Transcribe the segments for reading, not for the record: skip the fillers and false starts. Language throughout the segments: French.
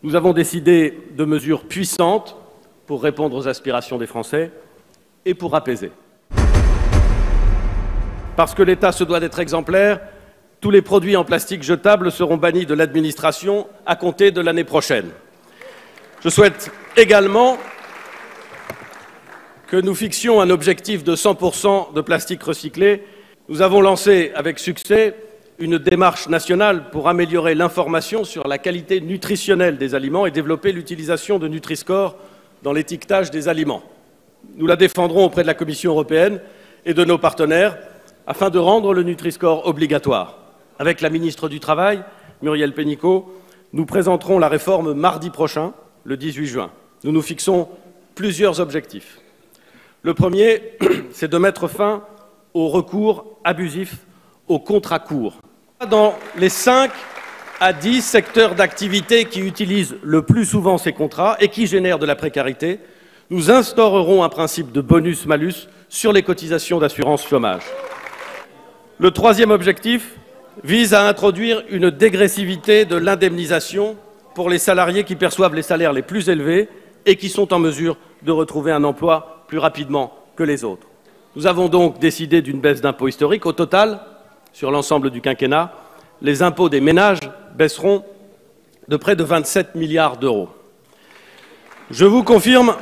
Nous avons décidé de mesures puissantes pour répondre aux aspirations des Français et pour apaiser. Parce que l'État se doit d'être exemplaire, tous les produits en plastique jetables seront bannis de l'administration à compter de l'année prochaine. Je souhaite également que nous fixions un objectif de 100% de plastique recyclé. Nous avons lancé avec succès une démarche nationale pour améliorer l'information sur la qualité nutritionnelle des aliments et développer l'utilisation de Nutri-Score dans l'étiquetage des aliments. Nous la défendrons auprès de la Commission européenne et de nos partenaires afin de rendre le Nutri-Score obligatoire. Avec la ministre du Travail, Muriel Pénicaud, nous présenterons la réforme mardi prochain, le 18 juin. Nous nous fixons plusieurs objectifs. Le premier, c'est de mettre fin au recours abusif aux contrats courts. Dans les 5 à 10 secteurs d'activité qui utilisent le plus souvent ces contrats et qui génèrent de la précarité, nous instaurerons un principe de bonus-malus sur les cotisations d'assurance chômage. Le troisième objectif vise à introduire une dégressivité de l'indemnisation pour les salariés qui perçoivent les salaires les plus élevés et qui sont en mesure de retrouver un emploi plus rapidement que les autres. Nous avons donc décidé d'une baisse d'impôts historique. Au total, sur l'ensemble du quinquennat, les impôts des ménages baisseront de près de 27 milliards d'euros. Je vous confirme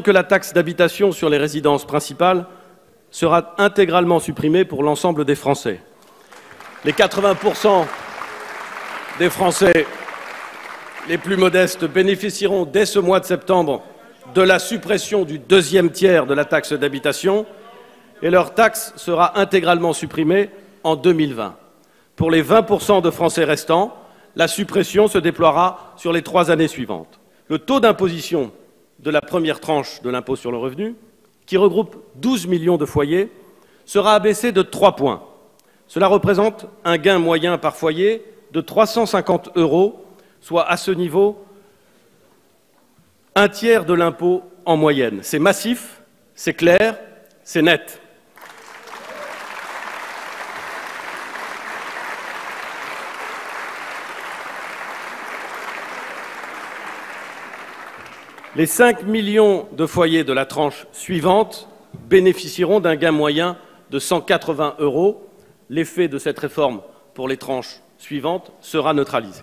que la taxe d'habitation sur les résidences principales sera intégralement supprimée pour l'ensemble des Français. Les 80% des Français les plus modestes bénéficieront dès ce mois de septembre de la suppression du deuxième tiers de la taxe d'habitation et leur taxe sera intégralement supprimée en 2020. Pour les 20% de Français restants, la suppression se déploiera sur les 3 années suivantes. Le taux d'imposition de la première tranche de l'impôt sur le revenu, qui regroupe 12 millions de foyers, sera abaissé de 3 points. Cela représente un gain moyen par foyer de 350 €, soit à ce niveau un tiers de l'impôt en moyenne. C'est massif, c'est clair, c'est net. Les 5 millions de foyers de la tranche suivante bénéficieront d'un gain moyen de 180 €. L'effet de cette réforme pour les tranches suivantes sera neutralisé.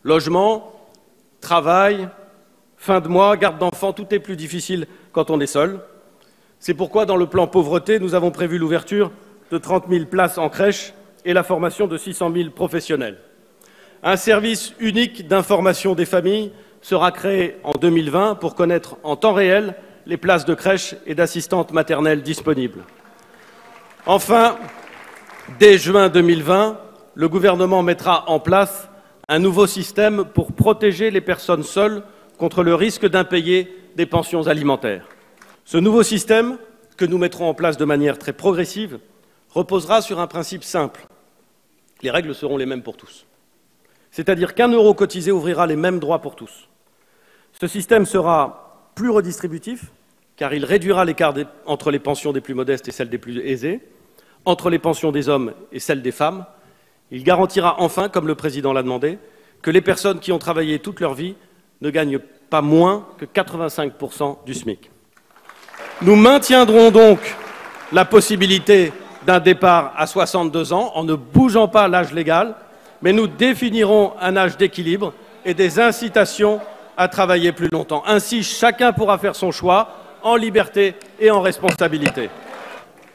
Logement, travail, fin de mois, garde d'enfants, tout est plus difficile quand on est seul. C'est pourquoi, dans le plan pauvreté, nous avons prévu l'ouverture de 30 000 places en crèche et la formation de 600 000 professionnels. Un service unique d'information des familles sera créé en 2020 pour connaître en temps réel les places de crèche et d'assistantes maternelles disponibles. Enfin, dès juin 2020, le gouvernement mettra en place un nouveau système pour protéger les personnes seules contre le risque d'impayés des pensions alimentaires. Ce nouveau système, que nous mettrons en place de manière très progressive, reposera sur un principe simple. Les règles seront les mêmes pour tous. C'est-à-dire qu'1 € cotisé ouvrira les mêmes droits pour tous. Ce système sera plus redistributif, car il réduira l'écart entre les pensions des plus modestes et celles des plus aisés, entre les pensions des hommes et celles des femmes. Il garantira enfin, comme le Président l'a demandé, que les personnes qui ont travaillé toute leur vie ne gagnent pas moins que 85% du SMIC. Nous maintiendrons donc la possibilité d'un départ à 62 ans en ne bougeant pas l'âge légal, mais nous définirons un âge d'équilibre et des incitations à travailler plus longtemps. Ainsi, chacun pourra faire son choix en liberté et en responsabilité.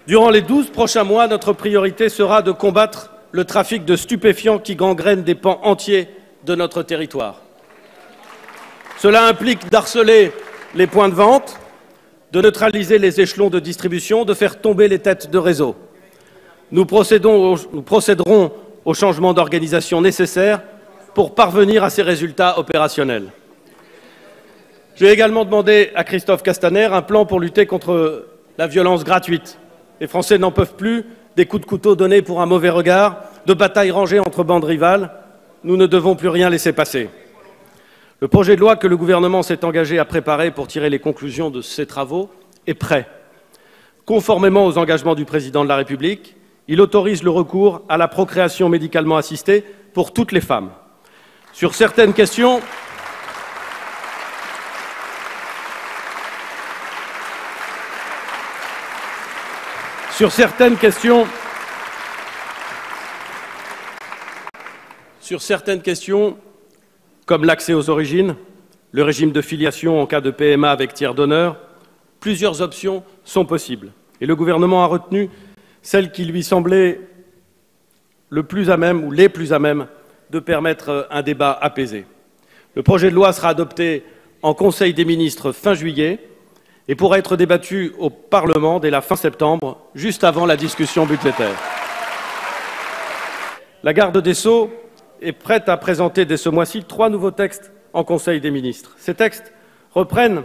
Durant les 12 prochains mois, notre priorité sera de combattre le trafic de stupéfiants qui gangrène des pans entiers de notre territoire. Cela implique d'harceler les points de vente, de neutraliser les échelons de distribution, de faire tomber les têtes de réseau. Nous procéderons aux changements d'organisation nécessaires pour parvenir à ces résultats opérationnels. J'ai également demandé à Christophe Castaner un plan pour lutter contre la violence gratuite. Les Français n'en peuvent plus des coups de couteau donnés pour un mauvais regard, de batailles rangées entre bandes rivales. Nous ne devons plus rien laisser passer. Le projet de loi que le gouvernement s'est engagé à préparer pour tirer les conclusions de ces travaux est prêt. Conformément aux engagements du Président de la République, il autorise le recours à la procréation médicalement assistée pour toutes les femmes. Sur certaines questions, comme l'accès aux origines, le régime de filiation en cas de PMA avec tiers donneur, plusieurs options sont possibles. Et le gouvernement a retenu celle qui lui semblait le plus à même ou les plus à même de permettre un débat apaisé. Le projet de loi sera adopté en Conseil des ministres fin juillet et pourra être débattu au Parlement dès la fin septembre, juste avant la discussion budgétaire. La garde des Sceaux est prête à présenter dès ce mois-ci 3 nouveaux textes en Conseil des ministres. Ces textes reprennent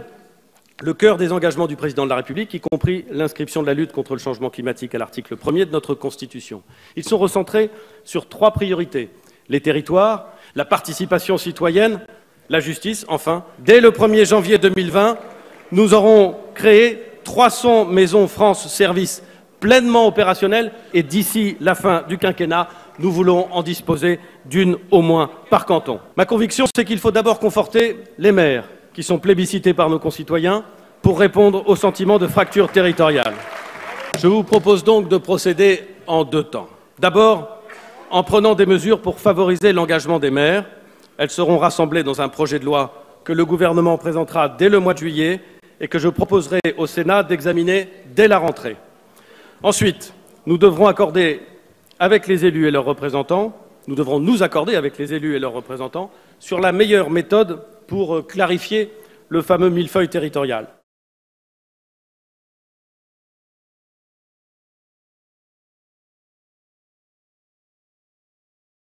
le cœur des engagements du Président de la République, y compris l'inscription de la lutte contre le changement climatique à l'article 1er de notre Constitution. Ils sont recentrés sur 3 priorités: les territoires, la participation citoyenne, la justice. Enfin, dès le 1er janvier 2020, nous aurons créé 300 maisons France Service pleinement opérationnelles et d'ici la fin du quinquennat, nous voulons en disposer d'une au moins par canton. Ma conviction, c'est qu'il faut d'abord conforter les maires, qui sont plébiscités par nos concitoyens, pour répondre au sentiment de fracture territoriale. Je vous propose donc de procéder en 2 temps. D'abord, en prenant des mesures pour favoriser l'engagement des maires. Elles seront rassemblées dans un projet de loi que le gouvernement présentera dès le mois de juillet et que je proposerai au Sénat d'examiner dès la rentrée. Ensuite, nous devrons accorder avec les élus et leurs représentants, nous devrons nous accorder avec les élus et leurs représentants sur la meilleure méthode pour clarifier le fameux millefeuille territorial.